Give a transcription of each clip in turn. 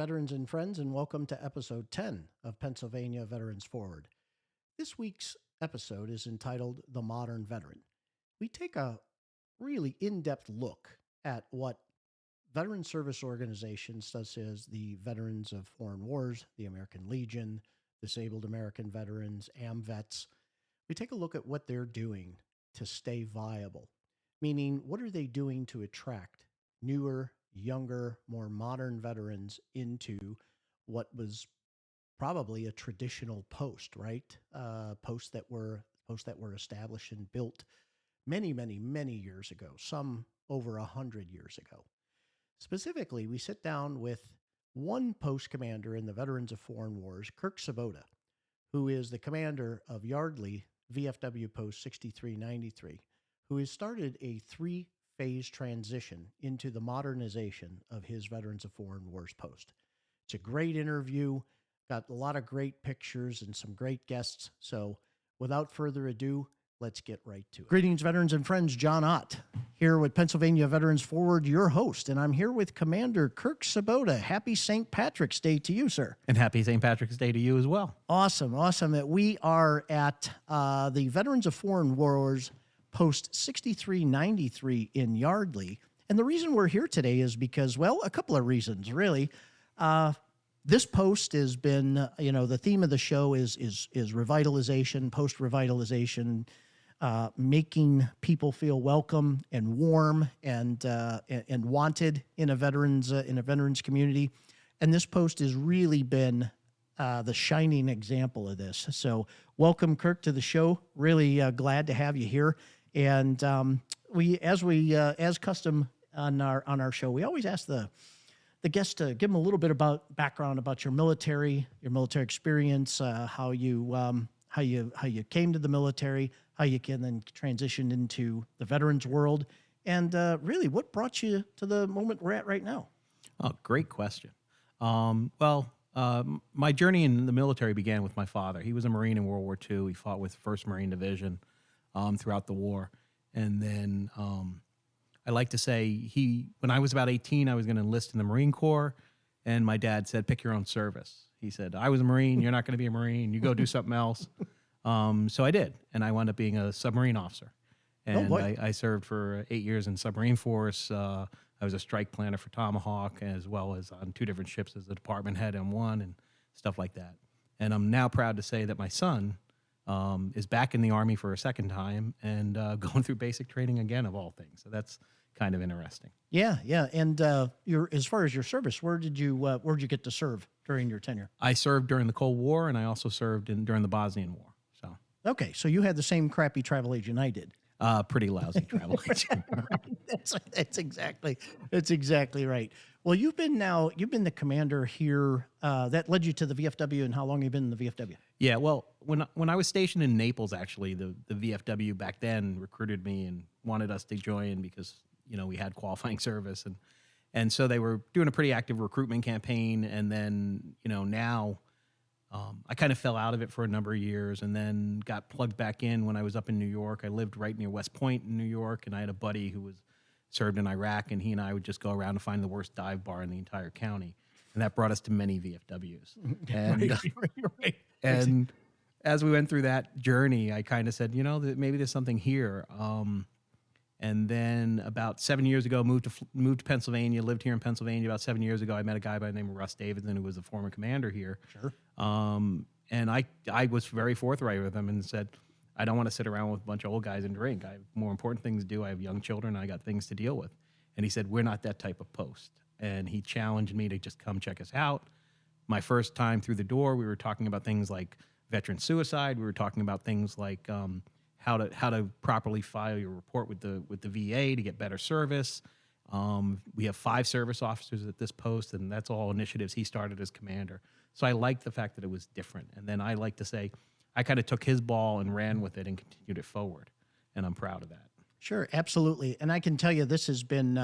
veterans and friends, and welcome to episode 10 of Pennsylvania Veterans Forward. This week's episode is entitled The Modern Veteran. We take a really in-depth look at what veteran service organizations such as the Veterans of Foreign Wars, the American Legion, Disabled American Veterans, AMVETS, we take a look at what they're doing to stay viable, meaning what are they doing to attract newer, younger, more modern veterans into what was probably a traditional post, right? Posts that were established and built many years ago, some over 100 years ago. Specifically, we sit down with one post commander in the Veterans of Foreign Wars, Kirk Sabota, who is the commander of Yardley VFW Post 6393, who has started a three-phase transition into the modernization of his Veterans of Foreign Wars post. It's a great interview, got a lot of great pictures and some great guests. So without further ado, let's get right to it. Greetings, veterans and friends. John Otte here with Pennsylvania Veterans Forward, your host, and I'm here with Commander Kirk Sabota. Happy St. Patrick's Day to you, sir. And happy St. Patrick's Day to you as well. Awesome. We are at the Veterans of Foreign Wars Post 6393 in Yardley. And the reason we're here today is because, well, a couple of reasons, really. This post has been, the theme of the show is revitalization, post-revitalization, making people feel welcome and warm and wanted in a veterans community. And this post has really been the shining example of this. So welcome, Kirk, to the show. Really glad to have you here. And as custom on our show, we always ask the guests to give them a little bit about background about your military experience, how you came to the military, how you can then transition into the veterans world, and really what brought you to the moment we're at right now. Oh, great question. My journey in the military began with my father. He was a Marine in World War II. He fought with 1st Marine Division throughout the war. And then I like to say when I was about 18, I was going to enlist in the Marine Corps. And my dad said, pick your own service. He said, I was a Marine. You're not going to be a Marine. You go do something else. So I did. And I wound up being a submarine officer. And I served for 8 years in submarine force. I was a strike planner for Tomahawk, as well as on 2 different ships as a department head M1 and stuff like that. And I'm now proud to say that my son is back in the Army for a second time and going through basic training again, of all things. So that's kind of interesting. Yeah. And as far as your service, where'd you get to serve during your tenure? I served during the Cold War, and I also served during the Bosnian War. So okay, so you had the same crappy travel agent I did. Pretty lousy travel agent. That's exactly right. Well, you've been the commander here. That led you to the VFW, and how long have you been in the VFW? Yeah, well, when I was stationed in Naples, actually, the VFW back then recruited me and wanted us to join because we had qualifying service, and so they were doing a pretty active recruitment campaign. And then now I kind of fell out of it for a number of years, and then got plugged back in when I was up in New York. I lived right near West Point in New York, and I had a buddy who was served in Iraq, and he and I would just go around and find the worst dive bar in the entire county. And that brought us to many VFWs. And, right. And as we went through that journey, I kind of said, that maybe there's something here. And then about 7 years ago, moved to Pennsylvania, lived here in Pennsylvania. About 7 years ago, I met a guy by the name of Russ Davidson, who was the former commander here. Sure. And I was very forthright with him and said, I don't want to sit around with a bunch of old guys and drink. I have more important things to do. I have young children. I got things to deal with. And he said, we're not that type of post. And he challenged me to just come check us out. My first time through the door, we were talking about things like veteran suicide. We were talking about things like how to properly file your report with the VA to get better service. We have 5 service officers at this post, and that's all initiatives he started as commander. So I liked the fact that it was different. And then I like to say I kind of took his ball and ran with it and continued it forward, and I'm proud of that. Sure, absolutely. And I can tell you this has been,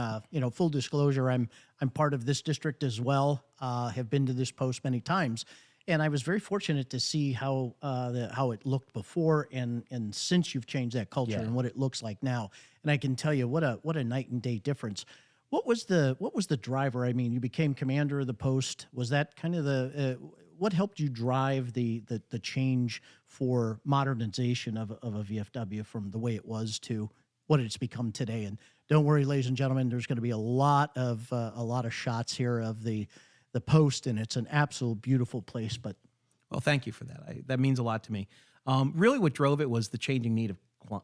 full disclosure, I'm part of this district as well, have been to this post many times. And I was very fortunate to see how it looked before and since you've changed that culture and what it looks like now. And I can tell you what a night and day difference. What was the driver? I mean, you became commander of the post. Was that kind of the what helped you drive the change for modernization of a VFW from the way it was to what it's become today? And don't worry, ladies and gentlemen, there's going to be a lot of shots here of the post, and it's an absolute beautiful place. But Well, thank you for that. That means a lot to me. Really, what drove it was the changing need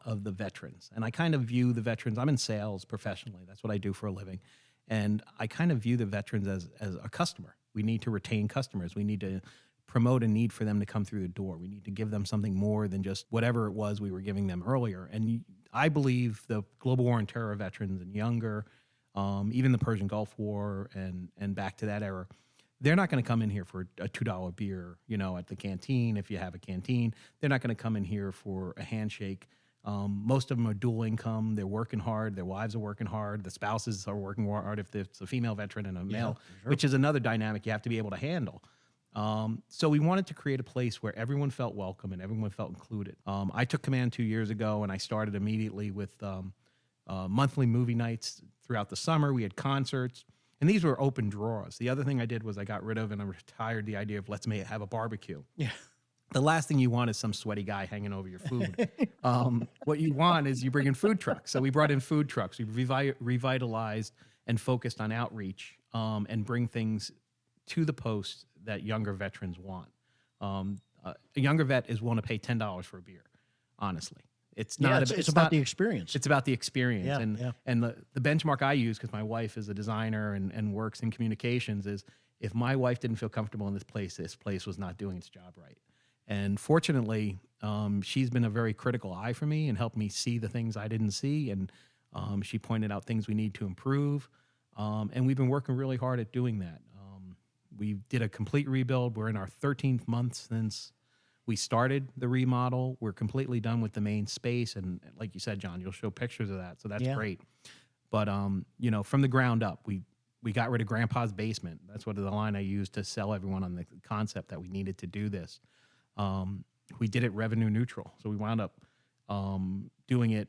of the veterans, and I kind of view the veterans. I'm in sales professionally. That's what I do for a living, and I kind of view the veterans as a customer. We need to retain customers. We need to promote a need for them to come through the door. We need to give them something more than just whatever it was we were giving them earlier. And I believe the global war and terror veterans and younger, even the Persian Gulf War and back to that era, they're not going to come in here for a $2 beer, at the canteen. If you have a canteen, they're not going to come in here for a handshake. Most of them are dual income. They're working hard. Their wives are working hard. The spouses are working hard if it's a female veteran and a male, sure. which is another dynamic you have to be able to handle. So we wanted to create a place where everyone felt welcome and everyone felt included. I took command 2 years ago, and I started immediately with monthly movie nights throughout the summer. We had concerts. And these were open drawers. The other thing I did was I got rid of and I retired the idea of let's have a barbecue. Yeah. The last thing you want is some sweaty guy hanging over your food. What you want is you bring in food trucks. So we brought in food trucks. We revitalized and focused on outreach and bring things to the post that younger veterans want. A younger vet is willing to pay $10 for a beer, honestly. It's not. It's about the experience. It's about the experience. Yeah, and the benchmark I use, because my wife is a designer and works in communications, is if my wife didn't feel comfortable in this place was not doing its job right. And fortunately, she's been a very critical eye for me and helped me see the things I didn't see. And she pointed out things we need to improve. And we've been working really hard at doing that. We did a complete rebuild. We're in our 13th month since we started the remodel. We're completely done with the main space. And like you said, John, you'll show pictures of that. So that's great. But, from the ground up, we got rid of Grandpa's basement. That's what the line I used to sell everyone on the concept that we needed to do this. We did it revenue neutral. So we wound up doing it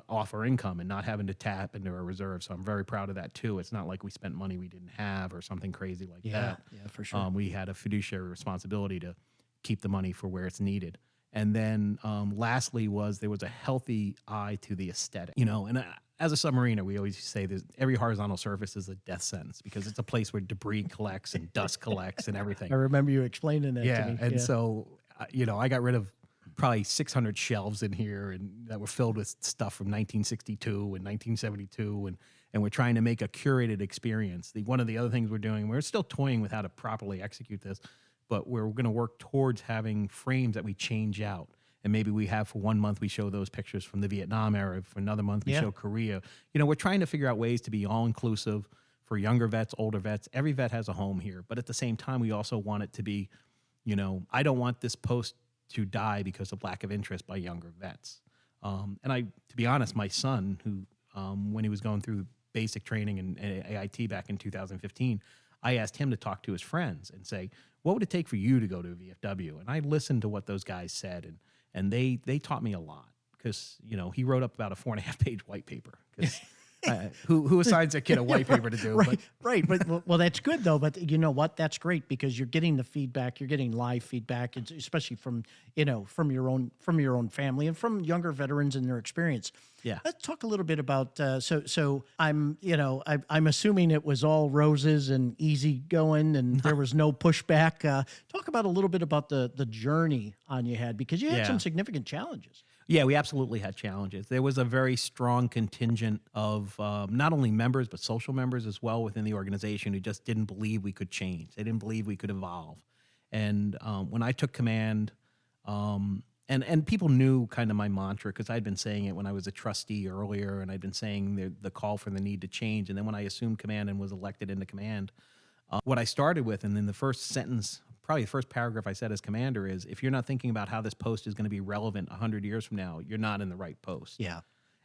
off our income and not having to tap into our reserves. So I'm very proud of that too. It's not like we spent money we didn't have or something crazy like that. Yeah, for sure. We had a fiduciary responsibility to keep the money for where it's needed. And then lastly there was a healthy eye to the aesthetic, and as a submariner, we always say that every horizontal surface is a death sentence because it's a place where debris collects and dust collects and everything. I remember you explaining that to me. And so, I got rid of probably 600 shelves in here and that were filled with stuff from 1962 and 1972. And we're trying to make a curated experience. One of the other things we're doing, we're still toying with how to properly execute this, but we're going to work towards having frames that we change out. And maybe we have for 1 month, we show those pictures from the Vietnam era. For another month, we show Korea. We're trying to figure out ways to be all inclusive for younger vets, older vets. Every vet has a home here. But at the same time, we also want it to be, I don't want this post to die because of lack of interest by younger vets. And to be honest, my son, who, when he was going through basic training in AIT back in 2015, I asked him to talk to his friends and say, what would it take for you to go to a VFW? And I listened to what those guys said, and they taught me a lot because, he wrote up about a 4.5-page white paper. Who assigns a kid a white paper to do? Right. But well, that's good though. But you know what? That's great because you're getting the feedback. You're getting live feedback, especially from your own family and from younger veterans and their experience. Yeah. Let's talk a little bit about. So I'm assuming it was all roses and easy going, and there was no pushback. Talk about a little bit about the journey on you had because you had some significant challenges. Yeah, we absolutely had challenges. There was a very strong contingent of not only members, but social members as well within the organization who just didn't believe we could change. They didn't believe we could evolve. And when I took command, and people knew kind of my mantra because I'd been saying it when I was a trustee earlier, and I'd been saying the call for the need to change. And then when I assumed command and was elected into command, what I started with, and then the first sentence, probably the first paragraph I said as commander is, if you're not thinking about how this post is going to be relevant 100 years from now, you're not in the right post. Yeah.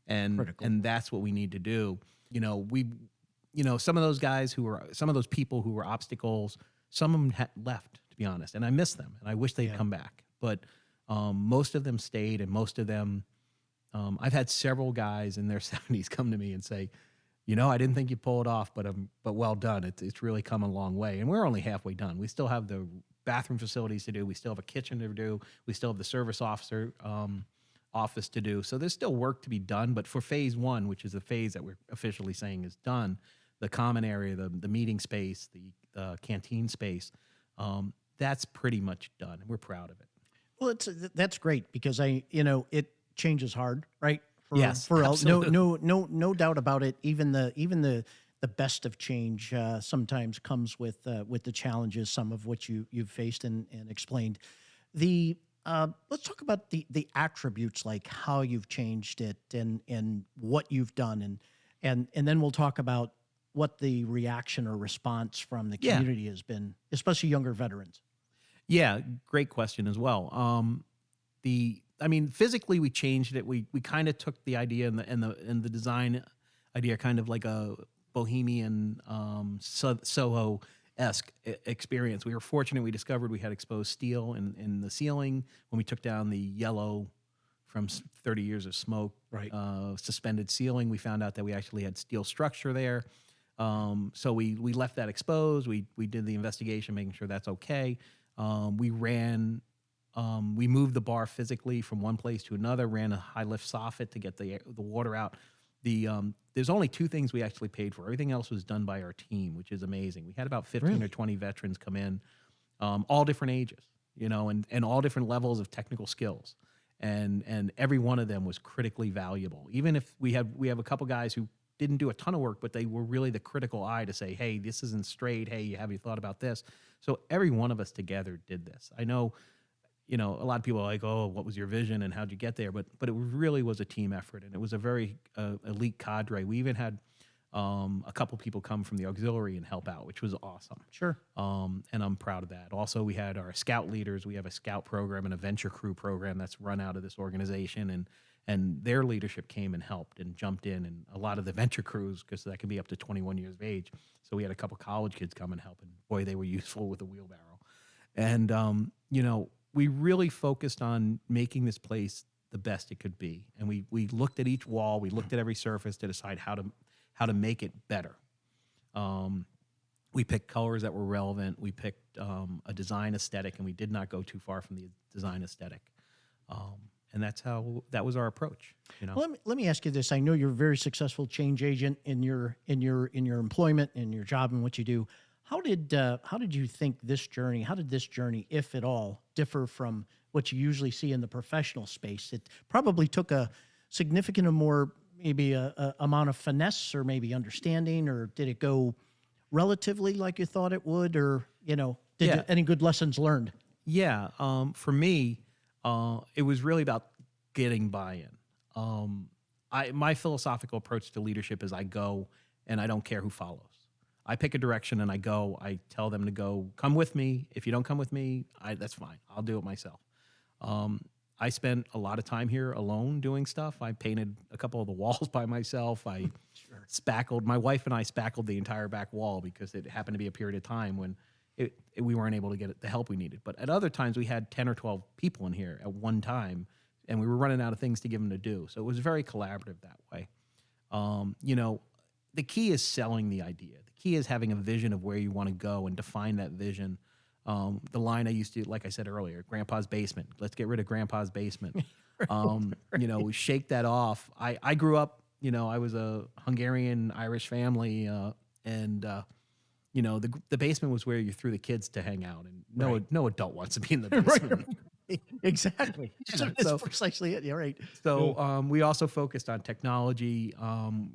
And that's what we need to do. Some of those guys some of those people who were obstacles, some of them had left, to be honest, and I miss them and I wish they'd come back. But most of them stayed, and most of them, I've had several guys in their 70s come to me and say, I didn't think you'd pull it off, but well done. It's really come a long way, and we're only halfway done. We still have the bathroom facilities to do. We still have a kitchen to do. We still have the service officer office to do. So there's still work to be done. But for phase one, which is the phase that we're officially saying is done, the common area, the meeting space, the canteen space, that's pretty much done, and we're proud of it. Well, that's great because it changes hard, right? Yes, no absolutely. no doubt about it. Even the best of change sometimes comes with the challenges, some of which you've faced and explained. Let's talk about the attributes, like how you've changed it and what you've done, and then we'll talk about what the reaction or response from the Yeah. community has been, especially younger veterans. Yeah, great question as well. Physically we changed it. We kind of took the idea and the design idea, kind of like a bohemian Soho esque experience. We were fortunate. We discovered we had exposed steel in the ceiling when we took down the yellow from 30 years of smoke, Right. Suspended ceiling. We found out that we actually had steel structure there. So we left that exposed. We did the investigation, making sure that's okay. We moved the bar physically from one place to another, ran a high lift soffit to get the water out. There's only two things we actually paid for. Everything else was done by our team, which is amazing. We had about 15 Really? or 20 veterans come in, all different ages, and all different levels of technical skills. And every one of them was critically valuable. Even if we have a couple guys who didn't do a ton of work, but they were really the critical eye to say, hey, this isn't straight. Hey, have you thought about this? So every one of us together did this. I know, a lot of people are like, oh, what was your vision and how'd you get there? But it really was a team effort, and it was a very elite cadre. We even had a couple people come from the auxiliary and help out, which was awesome. Sure. And I'm proud of that. Also, we had our scout leaders. We have a scout program and a venture crew program that's run out of this organization, and their leadership came and helped and jumped in. And a lot of the venture crews, because that can be up to 21 years of age. So we had a couple college kids come and help, and boy, they were useful with a wheelbarrow. And, we really focused on making this place the best it could be. And we looked at each wall, we looked at every surface to decide how to make it better. We picked colors that were relevant. We picked a design aesthetic, and we did not go too far from the design aesthetic. And that was our approach. Well, let me ask you this. I know you're a very successful change agent in your employment, in your job, and what you do. How did you think this journey? How did this journey, if at all, differ from what you usually see in the professional space? It probably took a significant or more, maybe a amount of finesse or maybe understanding, or did it go relatively like you thought it would, or any good lessons learned? Yeah. For me, it was really about getting buy-in. My philosophical approach to leadership is I go and I don't care who follows. I pick a direction and I go. I tell them to go. Come with me. If you don't come with me, that's fine. I'll do it myself. I spent a lot of time here alone doing stuff. I painted a couple of the walls by myself. I spackled. My wife and I spackled the entire back wall because it happened to be a period of time when we weren't able to get the help we needed. But at other times, we had 10 or 12 people in here at one time, and we were running out of things to give them to do. So it was very collaborative that way. The key is selling the idea. The key is having a vision of where you want to go and define that vision. The line I used to, like I said earlier, Grandpa's basement. Let's get rid of Grandpa's basement. We shake that off. I grew up, I was a Hungarian Irish family, and the basement was where you threw the kids to hang out, and no adult wants to be in the basement. Right. Exactly. Yeah, That's precisely it. You're right. So we also focused on technology.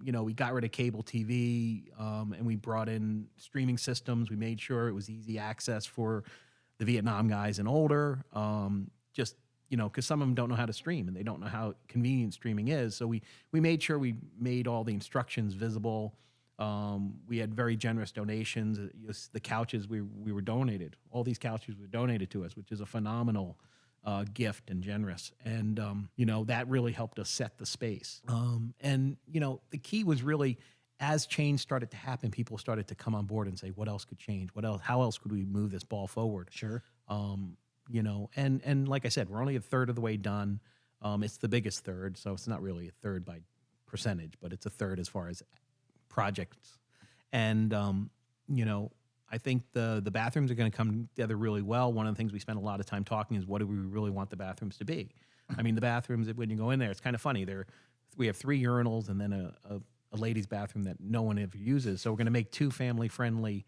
We got rid of cable TV, and we brought in streaming systems. We made sure it was easy access for the Vietnam guys and older. Because some of them don't know how to stream and they don't know how convenient streaming is. So we made sure we made all the instructions visible. We had very generous donations. The couches we were donated. All these couches were donated to us, which is a phenomenal gift and generous. And, that really helped us set the space. The key was really, as change started to happen, people started to come on board and say, what else could change? What else? How else could we move this ball forward? Sure. And like I said, we're only a third of the way done. It's the biggest third, so it's not really a third by percentage, but it's a third as far as projects. And, I think the bathrooms are going to come together really well. One of the things we spend a lot of time talking is what do we really want the bathrooms to be? I mean, the bathrooms, when you go in there, it's kind of funny. We have 3 urinals and then a ladies' bathroom that no one ever uses. So we're going to make 2 family-friendly,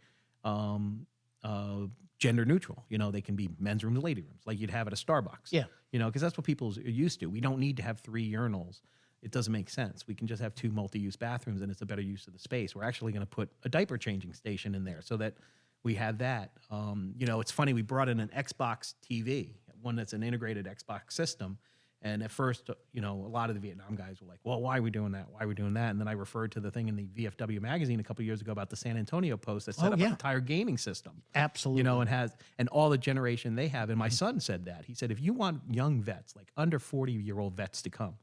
gender neutral. They can be men's rooms, lady rooms, like you'd have at a Starbucks. Yeah. Because that's what people are used to. We don't need to have 3 urinals. It doesn't make sense. We can just have 2 multi-use bathrooms, and it's a better use of the space. We're actually going to put a diaper changing station in there so that we have that. It's funny. We brought in an Xbox TV, one that's an integrated Xbox system. And at first, a lot of the Vietnam guys were like, well, why are we doing that? Why are we doing that? And then I referred to the thing in the VFW magazine a couple of years ago about the San Antonio Post that set up an entire gaming system. Absolutely. And all the generation they have. And my son said that. He said, if you want young vets, like under 40-year-old vets to come,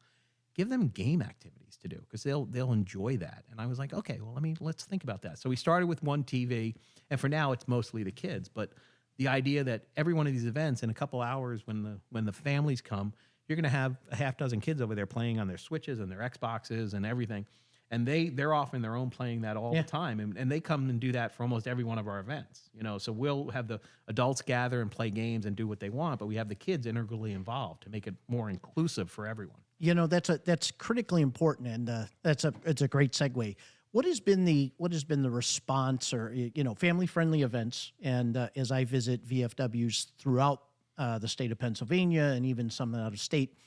give them game activities to do because they'll enjoy that. And I was like, okay, well, let's think about that. So we started with one TV, and for now it's mostly the kids. But the idea that every one of these events in a couple hours when the families come, you're going to have a half dozen kids over there playing on their Switches and their Xboxes and everything. And they're off in their own playing that all the time. And they come and do that for almost every one of our events. So we'll have the adults gather and play games and do what they want, but we have the kids integrally involved to make it more inclusive for everyone. That's critically important, and it's a great segue. What has been the response, or family friendly events? And as I visit VFWs throughout the state of Pennsylvania and even some out of state,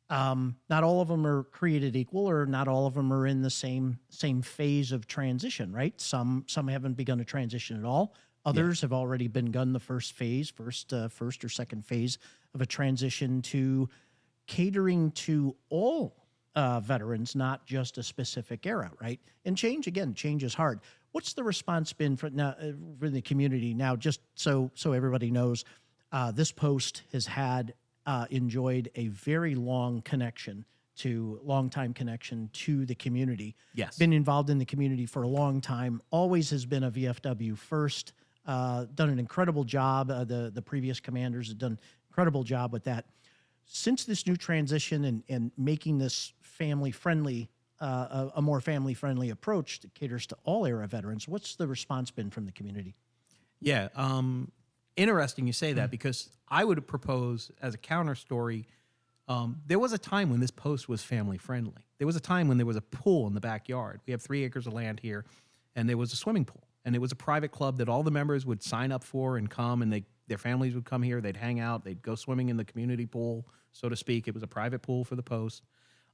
not all of them are created equal, or not all of them are in the same phase of transition, right? Some haven't begun a transition at all. Others have already begun the first or second phase of a transition to catering to all veterans, not just a specific era, right? And change is hard. What's the response been for the community now? Just so everybody knows, this post has enjoyed a very long time connection to the community. Yes. Been involved in the community for a long time, always has been a VFW first, done an incredible job. The previous commanders have done an incredible job with that. Since this new transition and making this family-friendly, a more family-friendly approach that caters to all era veterans, what's the response been from the community? Yeah. Interesting you say that, because I would propose as a counter story, there was a time when this post was family friendly. There was a time when there was a pool in the backyard. We have 3 acres of land here, and there was a swimming pool. And it was a private club that all the members would sign up for and come, and their families would come here. They'd hang out. They'd go swimming in the community pool, so to speak. It was a private pool for the post.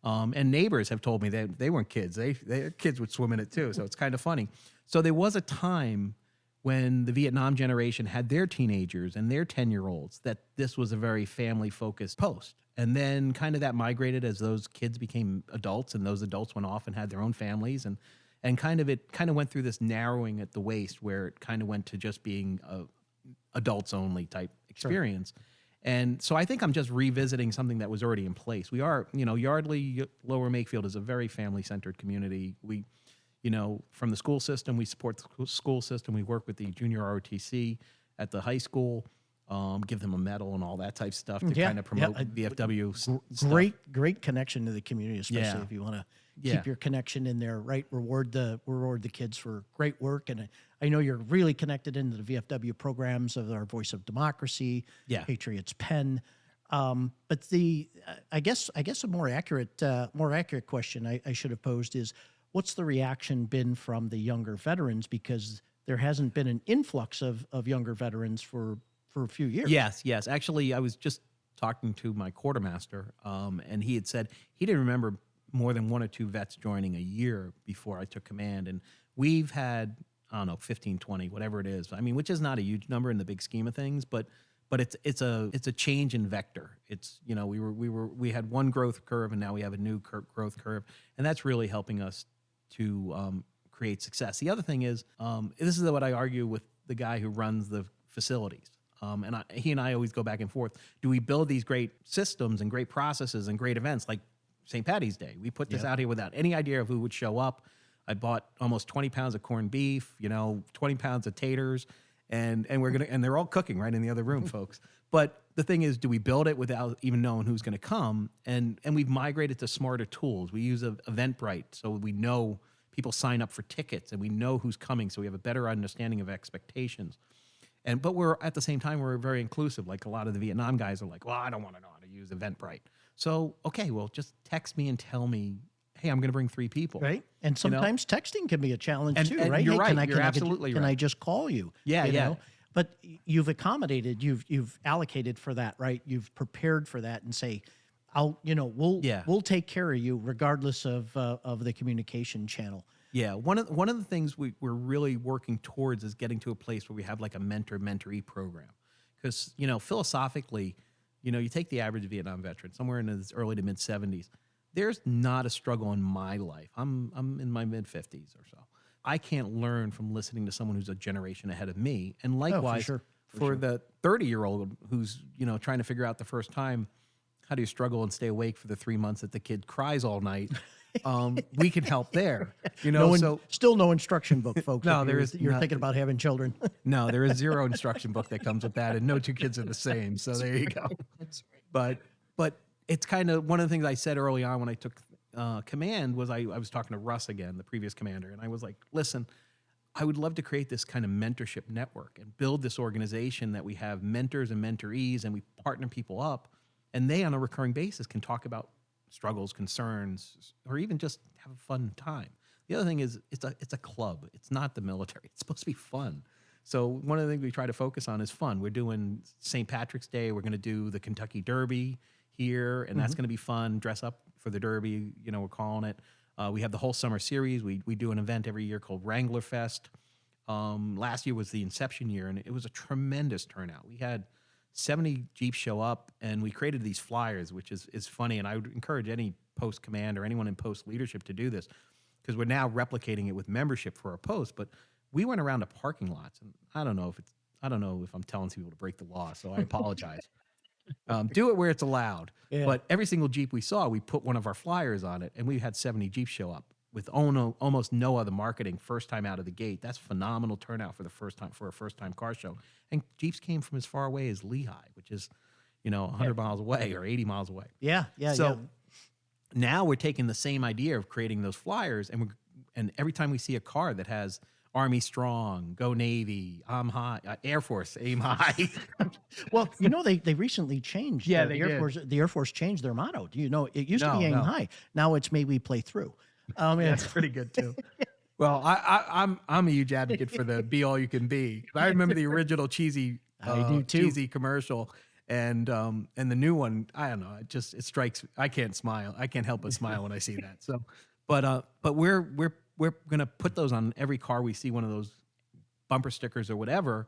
And neighbors have told me that they weren't kids. Their kids would swim in it too, so it's kind of funny. So there was a time when the Vietnam generation had their teenagers and their 10-year-olds that this was a very family-focused post. And then kind of that migrated as those kids became adults, and those adults went off and had their own families. And it kind of went through this narrowing at the waist, where it kind of went to just being a adults-only type experience. Sure. And so I think I'm just revisiting something that was already in place. We are, Yardley, Lower Makefield is a very family-centered community. We, from the school system, we support the school system. We work with the junior ROTC at the high school, give them a medal and all that type of stuff to kind of promote VFW stuff. Great connection to the community, especially if you want to keep your connection in there, right? Reward the kids for great work. And I know you're really connected into the VFW programs of our Voice of Democracy, Patriots Pen. But I guess a more accurate question I should have posed is, what's the reaction been from the younger veterans? Because there hasn't been an influx of younger veterans for a few years. Yes. Actually, I was just talking to my quartermaster, and he had said he didn't remember more than 1 or 2 vets joining a year before I took command. And we've had, 15, 20, whatever it is. I mean, which is not a huge number in the big scheme of things, but it's a change in vector. It's, we had one growth curve, and now we have a new growth curve, and that's really helping us to create success. The other thing is, this is what I argue with the guy who runs the facilities. He and I always go back and forth. Do we build these great systems and great processes and great events like St. Patty's Day? We put this out here without any idea of who would show up. I bought almost 20 pounds of corned beef, 20 pounds of taters, and they're all cooking right in the other room, folks. But the thing is, do we build it without even knowing who's going to come? And we've migrated to smarter tools. We use Eventbrite, so we know people sign up for tickets, and we know who's coming, so we have a better understanding of expectations. But we're at the same time, we're very inclusive. Like a lot of the Vietnam guys are like, well, I don't want to know how to use Eventbrite. So, okay, well, just text me and tell me, hey, I'm going to bring 3 people. Right. And sometimes texting can be a challenge too, And right? you're Hey, right. You're absolutely can right. I just call you? Yeah, You yeah. know? But you've accommodated, you've allocated for that, right? You've prepared for that and say, we'll take care of you regardless of the communication channel. Yeah, one of the things we're really working towards is getting to a place where we have like a mentor-mentee program, because philosophically, you take the average Vietnam veteran somewhere in his early to mid 70s. There's not a struggle in my life. I'm in my mid 50s or so. I can't learn from listening to someone who's a generation ahead of me, and likewise for the 30-year-old who's trying to figure out the first time how do you struggle and stay awake for the 3 months that the kid cries all night. We can help there. Still no instruction book, folks. No, you're thinking about having children. No, there is 0 instruction book that comes with that, and no 2 kids are the same. So there you go. That's right. But it's kind of one of the things I said early on when I took command was I was talking to Russ again, the previous commander, and I was like, listen, I would love to create this kind of mentorship network and build this organization that we have mentors and mentorees, and we partner people up, and they on a recurring basis can talk about struggles, concerns, or even just have a fun time. The other thing is it's a club. It's not the military. It's supposed to be fun. So one of the things we try to focus on is fun. We're doing St. Patrick's Day. We're going to do the Kentucky Derby here, and that's going to be fun. Dress up for the Derby, we're calling it. We have the whole summer series. We do an event every year called Wrangler Fest. Last year was the inception year, and it was a tremendous turnout. We had 70 Jeeps show up, and we created these flyers, which is funny, and I would encourage any post command or anyone in post leadership to do this, because we're now replicating it with membership for our post. But we went around to parking lots, and I don't know if I'm telling people to break the law, so I apologize. Do it where it's allowed. Yeah. But every single Jeep we saw, we put one of our flyers on it, and we had 70 Jeeps show up with almost no other marketing first time out of the gate. That's phenomenal turnout for a first time car show. And Jeeps came from as far away as Lehigh, which is 100 miles away or 80 miles away. Yeah. So now we're taking the same idea of creating those flyers, and every time we see a car that has Army Strong, Go Navy, I'm high, Air Force, aim high. Well, they recently changed. Yeah, the Air Force changed their motto. Do you know it used to be aim high. Now it's may we play through. That's pretty good too. Well, I'm a huge advocate for the be all you can be. I remember the original cheesy commercial, and the new one. I don't know. It strikes. I can't smile. I can't help but smile when I see that. So, but we're gonna put those on every car we see, one of those bumper stickers or whatever.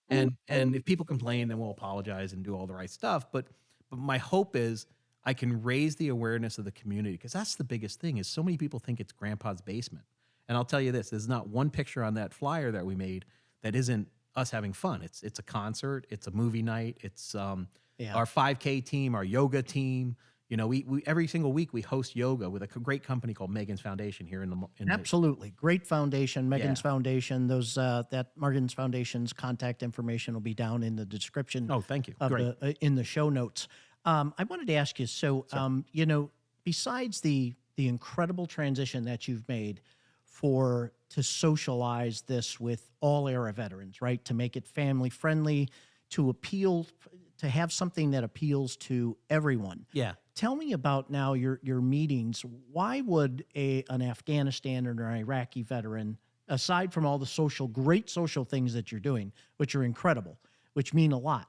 And if people complain, then we'll apologize and do all the right stuff. But my hope is I can raise the awareness of the community, because that's the biggest thing. Is so many people think it's grandpa's basement. And I'll tell you this, there's not one picture on that flyer that we made that isn't us having fun. It's a concert, it's a movie night, it's our 5K team, our yoga team. We every single week we host yoga with a great company called Megan's Foundation here in Absolutely. Great foundation, Megan's Foundation. Those that Megan's Foundation's contact information will be down in the description. Oh, thank you. Great. In the show notes. I wanted to ask you, so besides the incredible transition that you've made to socialize this with all era veterans, right? To make it family friendly, to have something that appeals to everyone. Yeah. Tell me about now your meetings. Why would an Afghanistan or an Iraqi veteran, aside from all the great social things that you're doing, which are incredible, which mean a lot,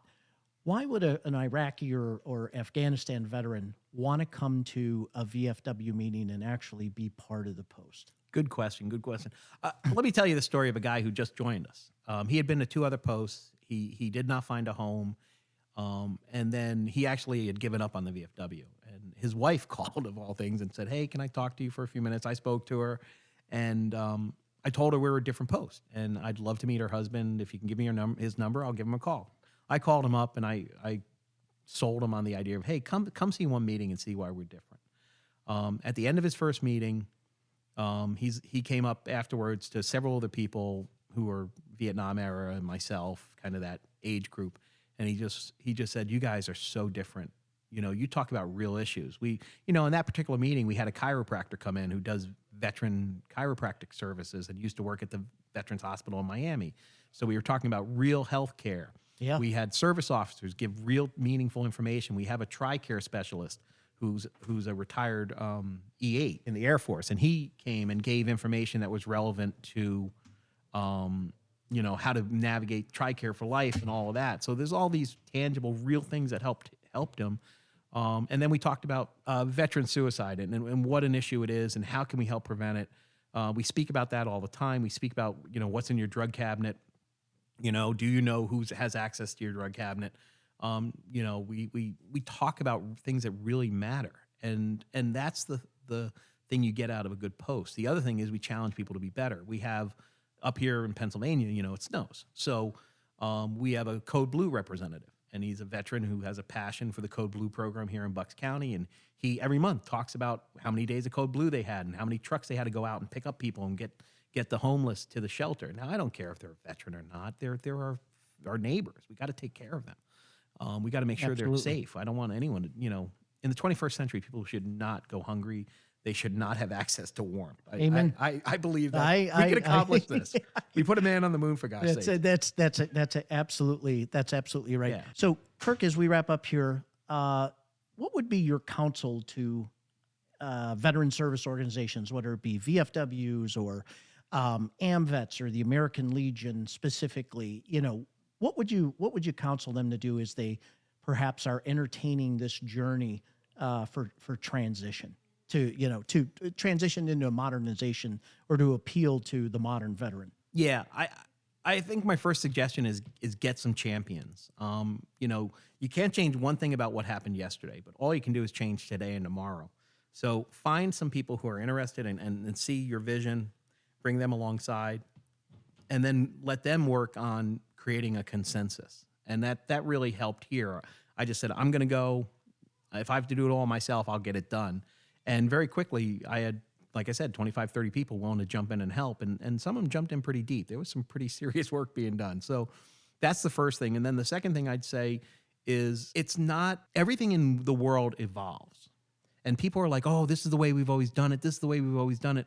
why would an Iraqi or Afghanistan veteran want to come to a VFW meeting and actually be part of the post? Good question. Let me tell you the story of a guy who just joined us. He had been to 2 other posts. He did not find a home. And then he actually had given up on the VFW. And his wife called, of all things, and said, hey, can I talk to you for a few minutes? I spoke to her, and I told her we were a different post, and I'd love to meet her husband. If you can give me his number, I'll give him a call. I called him up, and I sold him on the idea of, hey, come see one meeting and see why we're different. At the end of his first meeting, he came up afterwards to several other people who were Vietnam era and myself, kind of that age group. And he just said, you guys are so different. you talk about real issues. In that particular meeting, we had a chiropractor come in who does veteran chiropractic services and used to work at the Veterans Hospital in Miami. So we were talking about real health care. Yeah. We had service officers give real meaningful information. We have a TRICARE specialist who's a retired E8 in the Air Force, and he came and gave information that was relevant to how to navigate TRICARE for life and all of that. So there's all these tangible, real things that helped him. And then we talked about veteran suicide and what an issue it is and how can we help prevent it. We speak about that all the time. We speak about, what's in your drug cabinet. Do you know who has access to your drug cabinet? We talk about things that really matter. And that's the thing you get out of a good post. The other thing is we challenge people to be better. We have up here in Pennsylvania, it snows. So we have a Code Blue representative, and he's a veteran who has a passion for the Code Blue program here in Bucks County. And he every month talks about how many days of Code Blue they had and how many trucks they had to go out and pick up people and get the homeless to the shelter. Now, I don't care if they're a veteran or not. They're our neighbors. We got to take care of them. We got to make sure Absolutely. they're safe. I don't want anyone to, in the 21st century, people should not go hungry. They should not have access to warmth. Amen. I believe that we can accomplish this. We put a man on the moon, for God's sake. That's absolutely right. Yeah. So, Kirk, as we wrap up here, what would be your counsel to veteran service organizations, whether it be VFWs or AMVETS or the American Legion specifically? What would you counsel them to do as they perhaps are entertaining this journey for transition? To transition into a modernization or to appeal to the modern veteran? Yeah, I think my first suggestion is get some champions. You can't change one thing about what happened yesterday, but all you can do is change today and tomorrow. So find some people who are interested and see your vision, bring them alongside, and then let them work on creating a consensus. And that really helped here. I just said, I'm going to go. If I have to do it all myself, I'll get it done. And very quickly, I had, like I said, 25, 30 people willing to jump in and help. And some of them jumped in pretty deep. There was some pretty serious work being done. So that's the first thing. And then the second thing I'd say is it's not everything in the world evolves. And people are like, oh, this is the way we've always done it. This is the way we've always done it.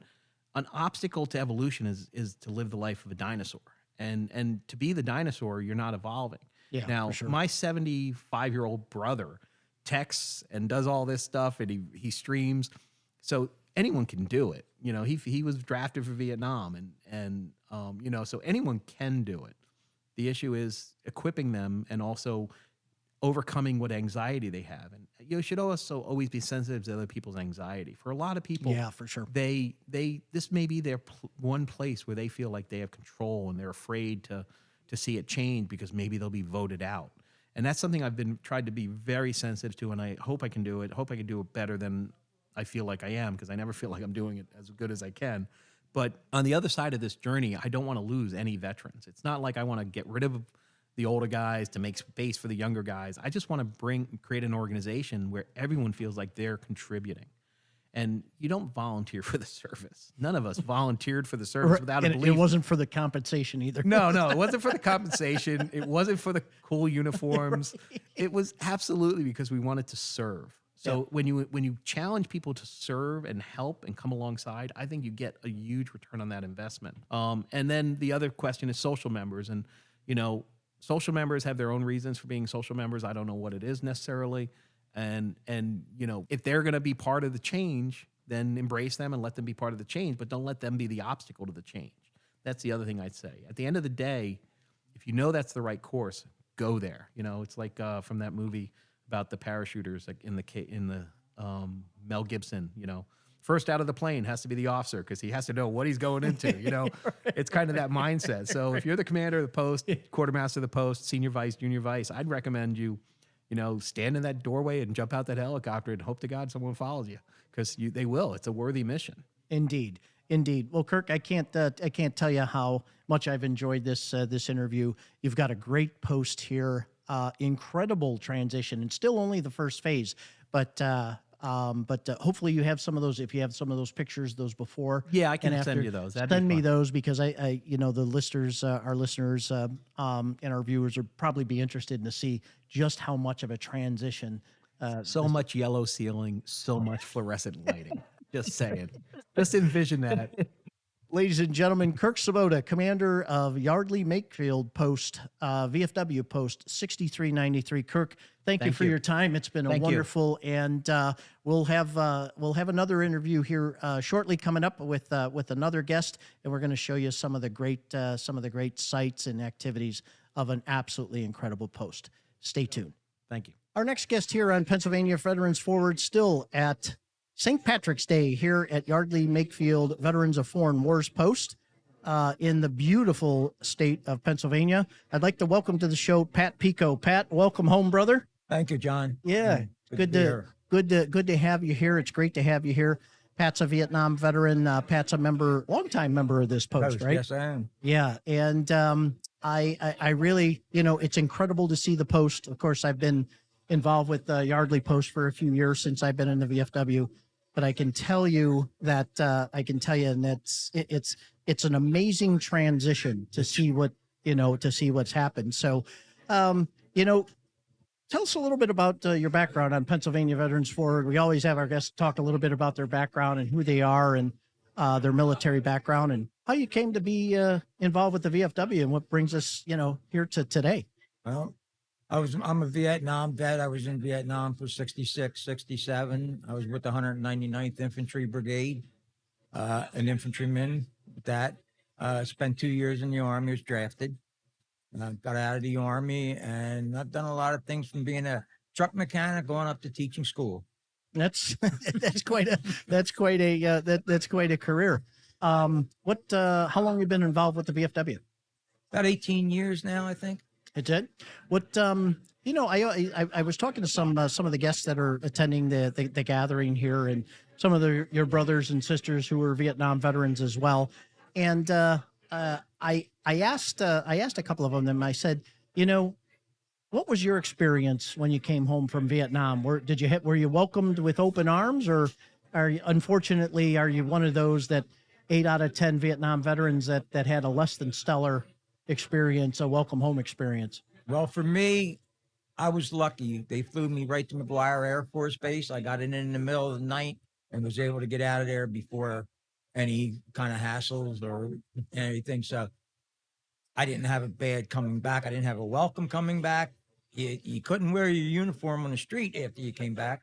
An obstacle to evolution is to live the life of a dinosaur. And to be the dinosaur, you're not evolving. Yeah, now, for sure. My 75-year-old brother texts and does all this stuff, and he streams. So anyone can do it. He was drafted for Vietnam, and so anyone can do it. The issue is equipping them and also overcoming what anxiety they have. And you should also always be sensitive to other people's anxiety. For a lot of people, Yeah, for sure. this may be their one place where they feel like they have control, and they're afraid to see it change because maybe they'll be voted out. And that's something I've tried to be very sensitive to, and I hope I can do it. Hope I can do it better than I feel like I am, because I never feel like I'm doing it as good as I can. But on the other side of this journey, I don't want to lose any veterans. It's not like I want to get rid of the older guys to make space for the younger guys. I just want to create an organization where everyone feels like they're contributing. And you don't volunteer for the service. None of us volunteered for the service without a belief. It wasn't for the compensation either. No, it wasn't for the compensation. It wasn't for the cool uniforms. Right. It was absolutely because we wanted to serve. So when you challenge people to serve and help and come alongside, I think you get a huge return on that investment. And then the other question is social members. And, social members have their own reasons for being social members. I don't know what it is necessarily. And if they're going to be part of the change, then embrace them and let them be part of the change, but don't let them be the obstacle to the change. That's the other thing I'd say. At the end of the day, if you know that's the right course, go there. It's like from that movie about the parachuters, like in the Mel Gibson. First out of the plane has to be the officer because he has to know what he's going into. It's kind of that mindset. So if you're the commander of the post, quartermaster of the post, senior vice, junior vice, I'd recommend you stand in that doorway and jump out that helicopter and hope to God someone follows you, because they will. It's a worthy mission. Indeed. Well, Kirk, I can't tell you how much I've enjoyed this interview. You've got a great post here, incredible transition, and still only the first phase. But hopefully you have some of those. If you have some of those pictures, those before, yeah, I can and after, send you those. Send me those, because I the listeners, our listeners, and our viewers would probably be interested to see just how much of a transition So much yellow ceiling, so much fluorescent lighting. Just saying. Just envision that. Ladies and gentlemen, Kirk Sabota, Commander of Yardley Makefield Post, VFW Post 6393. Kirk, thank you for your time. It's been Thank you. wonderful, and we'll have another interview here shortly coming up with another guest, and we're going to show you some of the great sites and activities of an absolutely incredible post. Stay tuned. Thank you. Our next guest here on Pennsylvania Veterans Forward, still at St. Patrick's Day here at Yardley Makefield Veterans of Foreign Wars Post in the beautiful state of Pennsylvania. I'd like to welcome to the show Pat Pico. Pat, welcome home, brother. Thank you, John. Yeah, good to have you here. It's great to have you here. Pat's a Vietnam veteran. Pat's a longtime member of this post, right? Yes, I am. Yeah, and I really, it's incredible to see the post. Of course, I've been involved with the Yardley Post for a few years since I've been in the VFW. But I can tell you, and it's an amazing transition to see what's happened. So, tell us a little bit about your background on Pennsylvania Veterans Forward. We always have our guests talk a little bit about their background and who they are and their military background and how you came to be involved with the VFW and what brings us, here to today. Well, I'm a Vietnam vet. I was in Vietnam for 66, 67. I was with the 199th Infantry Brigade, an infantryman with that. Spent 2 years in the Army, was drafted. Got out of the Army, and I've done a lot of things from being a truck mechanic going up to teaching school. That's quite a career. How long have you been involved with the VFW? About 18 years now, I think. It did. What I was talking to some of the guests that are attending the gathering here, and some of your brothers and sisters who were Vietnam veterans as well. And I asked a couple of them. I said, what was your experience when you came home from Vietnam? Were you welcomed with open arms, or are you one of those that 8 out of 10 Vietnam veterans that had a less than stellar experience, a welcome home experience? Well, for me, I was lucky. They flew me right to McGuire Air Force Base. I got in the middle of the night and was able to get out of there before any kind of hassles or anything. So I didn't have a bad coming back. I didn't have a welcome coming back. You couldn't wear your uniform on the street after you came back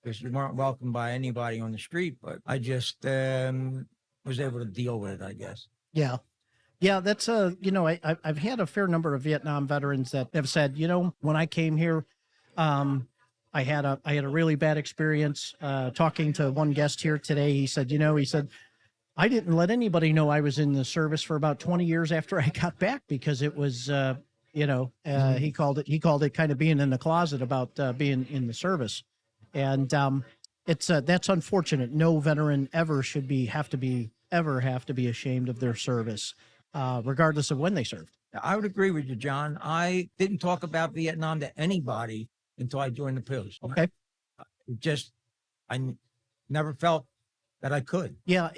because you weren't welcomed by anybody on the street. But I just was able to deal with it, I guess. Yeah. Yeah, that's I've had a fair number of Vietnam veterans that have said, when I came here, I had a really bad experience. Talking to one guest here today, he said, I didn't let anybody know I was in the service for about 20 years after I got back because it was, he called it kind of being in the closet about being in the service, and that's unfortunate. No veteran ever should have to be ashamed of their service. Regardless of when they served. I would agree with you, John. I didn't talk about Vietnam to anybody until I joined the post. Okay. I never felt that I could. Yeah,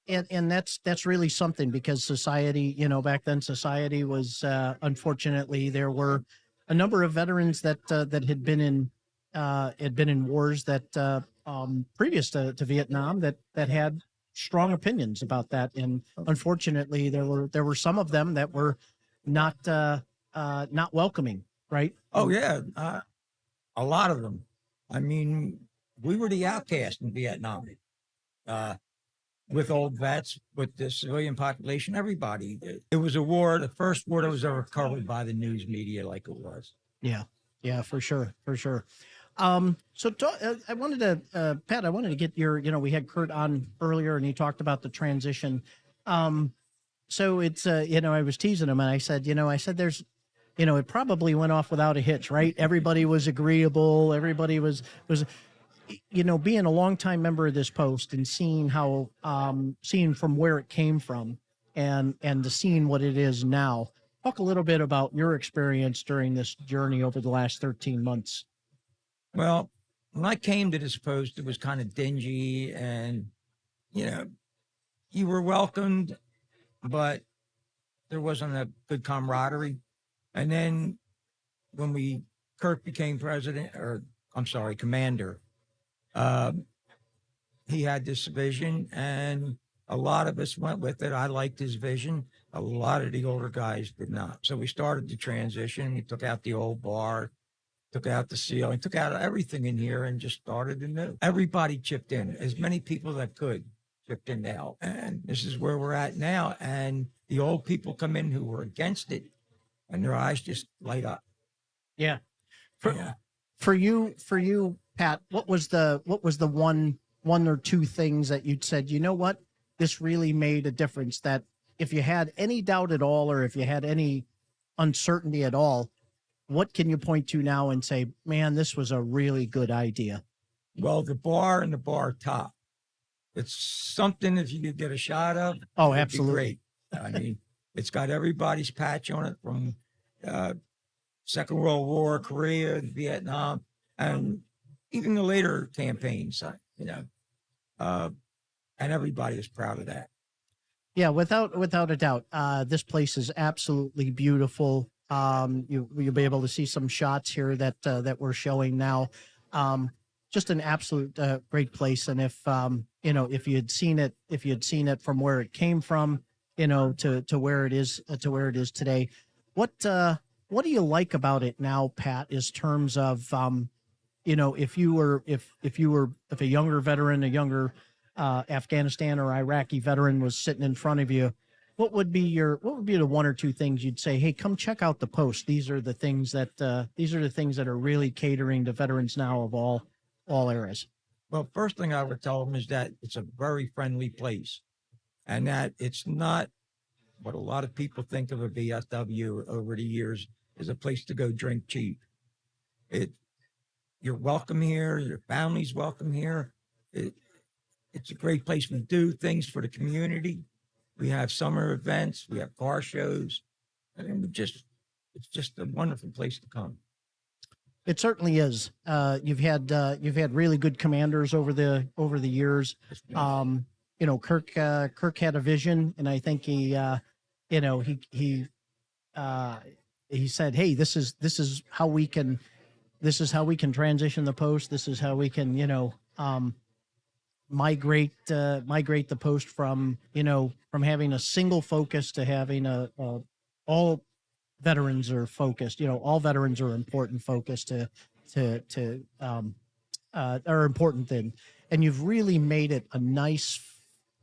and that's really something because society, back then society was, unfortunately, there were a number of veterans that had been in wars that previous to Vietnam that had strong opinions about that, and unfortunately there were some of them that were not welcoming, right? Oh yeah, a lot of them. I mean, we were the outcast in Vietnam, with old vets, with the civilian population, everybody. It was a war, the first war that was ever covered by the news media like it was. Yeah, for sure. I wanted to, Pat, get your, we had Kurt on earlier and he talked about the transition. So it's, I was teasing him and I said, there's, it probably went off without a hitch, right? Everybody was agreeable. Everybody was, being a longtime member of this post and seeing how, seeing from where it came from and to seeing what it is now. Talk a little bit about your experience during this journey over the last 13 months. Well, when I came to this post, it was kind of dingy and, you were welcomed, but there wasn't a good camaraderie. And then when Kirk became president or I'm sorry, Commander. He had this vision, and a lot of us went with it. I liked his vision. A lot of the older guys did not. So we started the transition. We took out the old bar, took out the ceiling, took out everything in here, and just started anew. Everybody chipped in, as many people that could chipped in to help. And this is where we're at now. And the old people come in who were against it, and their eyes just light up. Yeah. Yeah. For you, Pat, what was the one or two things that you'd said, you know what, this really made a difference, that if you had any doubt at all, or if you had any uncertainty at all, what can you point to now and say, man, this was a really good idea? Well, the bar and the bar top. It's something if you could get a shot of. Oh, it'd be absolutely. Great. I mean, it's got everybody's patch on it from Second World War, Korea, Vietnam, and even the later campaigns, you know, and everybody is proud of that. Yeah, without a doubt. This place is absolutely beautiful. You'll be able to see some shots here that we're showing now. Just an absolute great place. And if if you had seen it from where it came from, to where it is today, what do you like about it now, Pat? Is terms of if a younger veteran, a younger Afghanistan or Iraqi veteran was sitting in front of you, what would be the one or two things you'd say, hey, come check out the Post? These are the things that are really catering to veterans now of all eras. Well, first thing I would tell them is that it's a very friendly place, and that it's not what a lot of people think of a VFW over the years is a place to go drink cheap. You're welcome here. Your family's welcome here. It's a great place. We do things for the community. We have summer events. We have car shows. And it's just a wonderful place to come. It certainly is. You've had really good commanders over the years. Kirk had a vision, and I think he said, hey, this is how we can transition the Post. This is how we can migrate the Post from having a single focus to having all veterans are focused. All veterans are important focus are important thing. And you've really made it a nice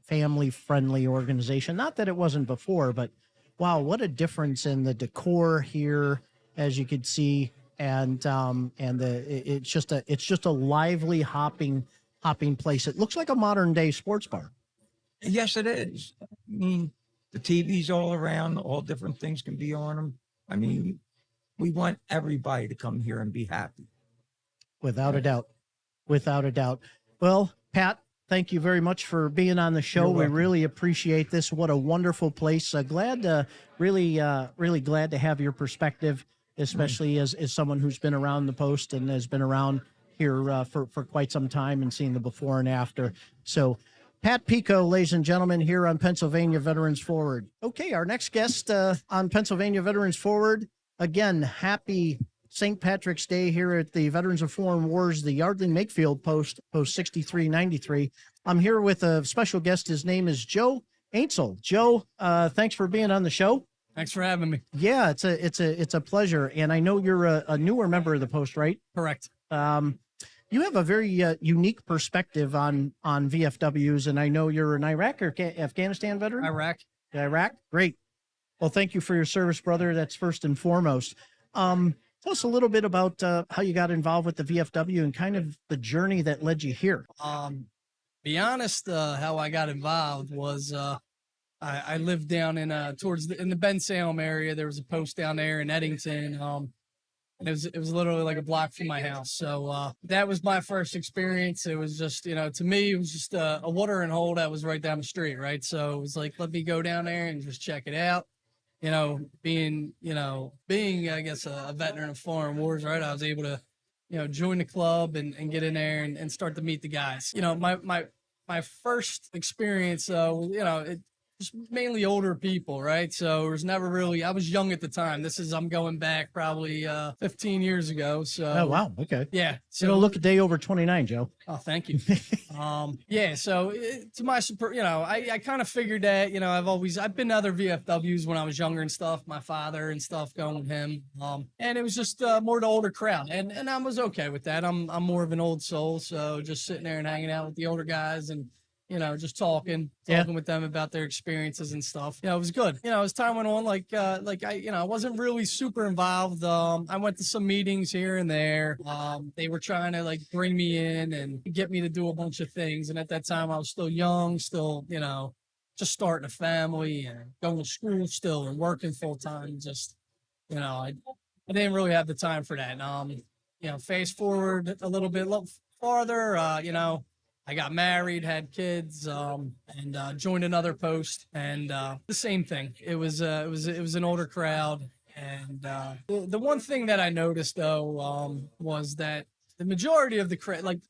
family friendly organization. Not that it wasn't before, but wow, what a difference in the decor here, as you could see. And it's just a lively hopping place. It looks like a modern day sports bar. Yes, it is. I mean, the TV's all around, all different things can be on them. I mean, we want everybody to come here and be happy. Without a doubt. Well, Pat, thank you very much for being on the show. We really appreciate this. What a wonderful place. Really glad to have your perspective, especially as someone who's been around the Post and has been around here for quite some time and seen the before and after. So Pat Pico, ladies and gentlemen, here on Pennsylvania Veterans Forward. Okay, our next guest on Pennsylvania Veterans Forward, again, happy St. Patrick's Day here at the Veterans of Foreign Wars, the Yardley Makefield Post 6393. I'm here with a special guest. His name is Joe Ansel. Joe, thanks for being on the show. Thanks for having me. Yeah, it's a pleasure. And I know you're a newer member of the Post, right? Correct. You have a very unique perspective on VFWs, and I know you're an Iraq or Afghanistan veteran? Iraq? Great. Well, thank you for your service, brother. That's first and foremost. Tell us a little bit about how you got involved with the VFW and kind of the journey that led you here. Be honest, how I got involved was I lived down in in the Ben Salem area. There was a post down there in Eddington. And it was literally like a block from my house. So that was my first experience. It was just, to me, it was just a watering hole that was right down the street, right? So it was like, let me go down there and just check it out. Being, I guess, a veteran of foreign wars, right? I was able to, join the club and get in there and start to meet the guys. My first experience, just mainly older people, right? So it was never really, I was young at the time. I'm going back probably 15 years ago. So, Oh, wow. Okay. yeah. So don't look a day over 29, Joe. Oh, thank you. Yeah. So to my support, I kind of figured that, I've been to other VFWs when I was younger and stuff, my father and stuff going with him. And it was just more the older crowd, and I was okay with that. I'm more of an old soul. So just sitting there and hanging out with the older guys and, just talking with them about their experiences and stuff. It was good. As time went on, I wasn't really super involved. I went to some meetings here and there. They were trying to bring me in and get me to do a bunch of things. And at that time I was still young, still, just starting a family and going to school still and working full time. Just, I didn't really have the time for that. Fast forward a little bit farther, I got married, had kids, and joined another post, and the same thing. It was an older crowd, and the one thing that I noticed though was that the majority of the crowd,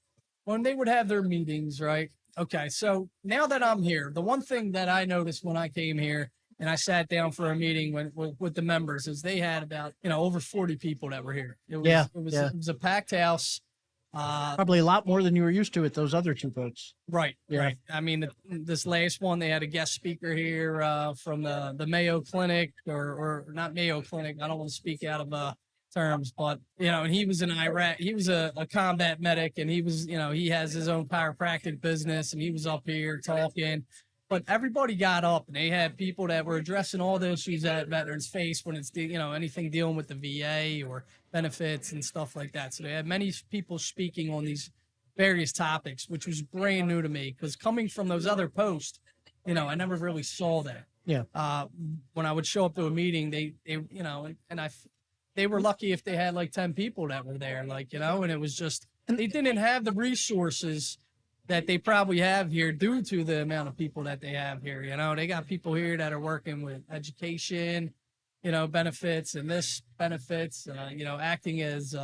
when they would have their meetings, right? Okay, so now that I'm here, the one thing that I noticed when I came here and I sat down for a meeting with the members is they had about over 40 people that were here. It was a packed house. Probably a lot more than you were used to at those other two boats. Right. I mean, this last one, they had a guest speaker here from the Mayo Clinic, or not Mayo Clinic. I don't want to speak out of terms, but and he was in Iraq. He was a combat medic, and he was he has his own chiropractic business, and he was up here talking. But everybody got up, and they had people that were addressing all the issues that veterans face when it's anything dealing with the VA or benefits and stuff like that. So they had many people speaking on these various topics, which was brand new to me because coming from those other posts, I never really saw that. Yeah. When I would show up to a meeting, they were lucky if they had 10 people that were there, and it was just, they didn't have the resources that they probably have here due to the amount of people that they have here. They got people here that are working with education, benefits and this benefits, acting as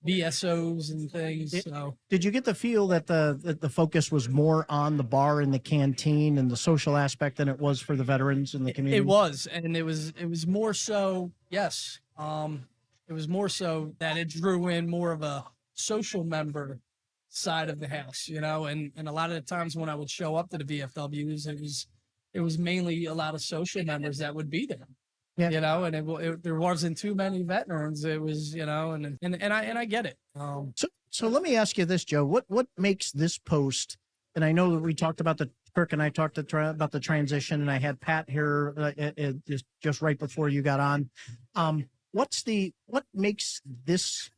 BSOs and things. So did you get the feel that the focus was more on the bar and the canteen and the social aspect than it was for the veterans in the community? It was, and it was more so. Yes. It was more so that it drew in more of a social member side of the house, and a lot of the times when I would show up to the VFWs, it was mainly a lot of social members that would be there. Yeah. And there wasn't too many veterans. It was, and I get it. So let me ask you this, Joe. What makes this post? And I know that we talked about Kirk and I talked about the transition, and I had Pat here just right before you got on. What makes this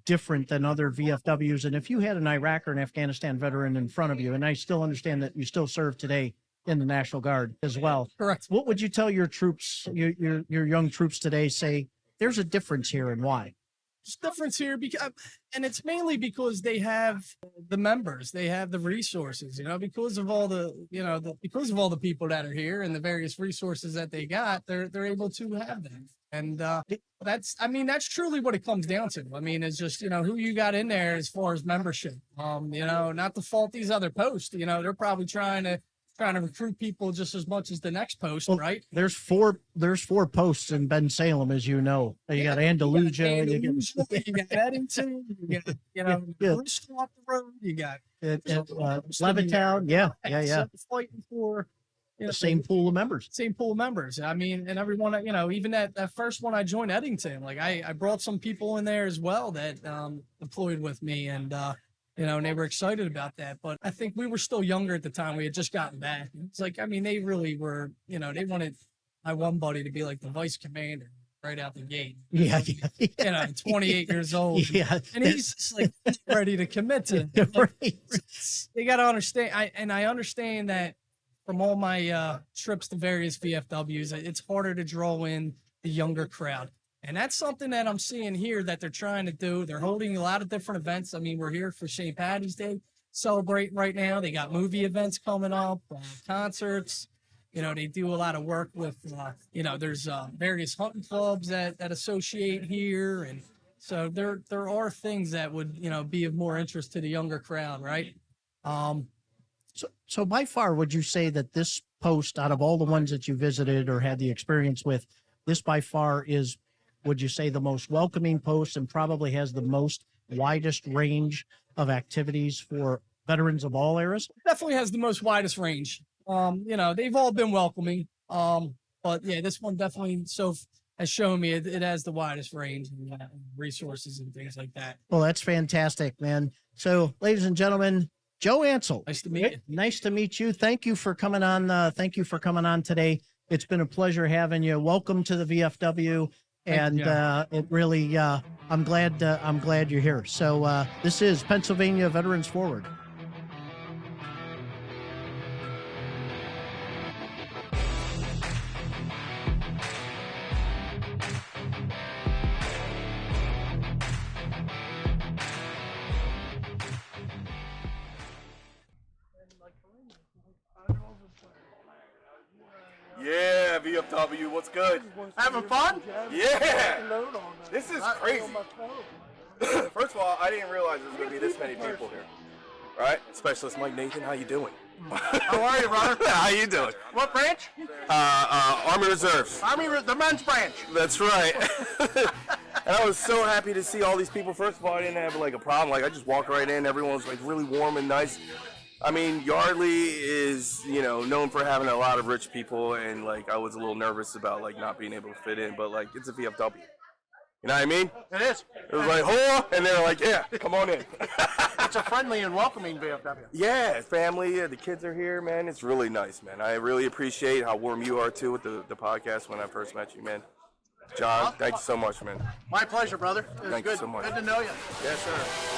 different than other VFWs? And if you had an Iraq or an Afghanistan veteran in front of you, and I still understand that you still serve today in the National Guard as well. Correct. What would you tell your troops, your young troops today, say there's a difference here and why? There's a difference here and it's mainly because they have the members, they have the resources, because of all because of all the people that are here and the various resources that they got, they're able to have them. And that's truly what it comes down to. I mean, it's just, who you got in there as far as membership. Not to fault these other posts, they're probably trying to recruit people just as much as the next post, right? There's four posts in Ben Salem, as you know. You got Andalusia, you got Eddington, you got Bristol up the road, you got Levittown, yeah. Fighting for the same pool of members. Same pool of members. I mean, and everyone, even that first one I joined Eddington, I brought some people in there as well that deployed with me, and and they were excited about that. But I think we were still younger at the time. We had just gotten back. It's they really were, they wanted my one buddy to be like the vice commander right out the gate. Yeah. 28 years old. Yeah. And he's just ready to commit to it. Right. They got to understand. I understand that from all my trips to various VFWs, it's harder to draw in the younger crowd. And that's something that I'm seeing here that they're trying to do. They're holding a lot of different events. I mean, we're here for St. Paddy's Day celebrating right now. They got movie events coming up, concerts. They do a lot of work with, there's various hunting clubs that associate here. And so there are things that would, be of more interest to the younger crowd, right? So by far, would you say that this post, out of all the ones that you visited or had the experience with, this by far is, would you say, the most welcoming post and probably has the most widest range of activities for veterans of all eras? Definitely has the most widest range. They've all been welcoming. But yeah, this one definitely has shown me it has the widest range and resources and things like that. Well, that's fantastic, man. So, ladies and gentlemen, Joe Ansel. Nice to meet you. Nice to meet you. Thank you for coming on. Thank you for coming on today. It's been a pleasure having you. Welcome to the VFW. And it really, I'm glad you're here. So this is Pennsylvania Veterans Forward. Yeah, VFW, what's good? Having fun? Yeah! This is crazy. First of all, I didn't realize there was going to be this many people here. Right? Specialist Mike Nathan, how you doing? How are you, brother? How you doing? What branch? Army Reserves. The men's branch. That's right. And I was so happy to see all these people. First of all, I didn't have like a problem. Like I just walked right in. Everyone was like really warm and nice. I mean, Yardley is, known for having a lot of rich people, and like I was a little nervous about like not being able to fit in, but like it's a VFW. You know what I mean? It is. It was like, "Hoa!" and they're like, "Yeah, come on in." It's a friendly and welcoming VFW. Yeah, family. The kids are here, man. It's really nice, man. I really appreciate how warm you are too with the podcast when I first met you, man. John, thank you so much, man. My pleasure, brother. It was Thank you good. so much. Good to know you. Yes, sir.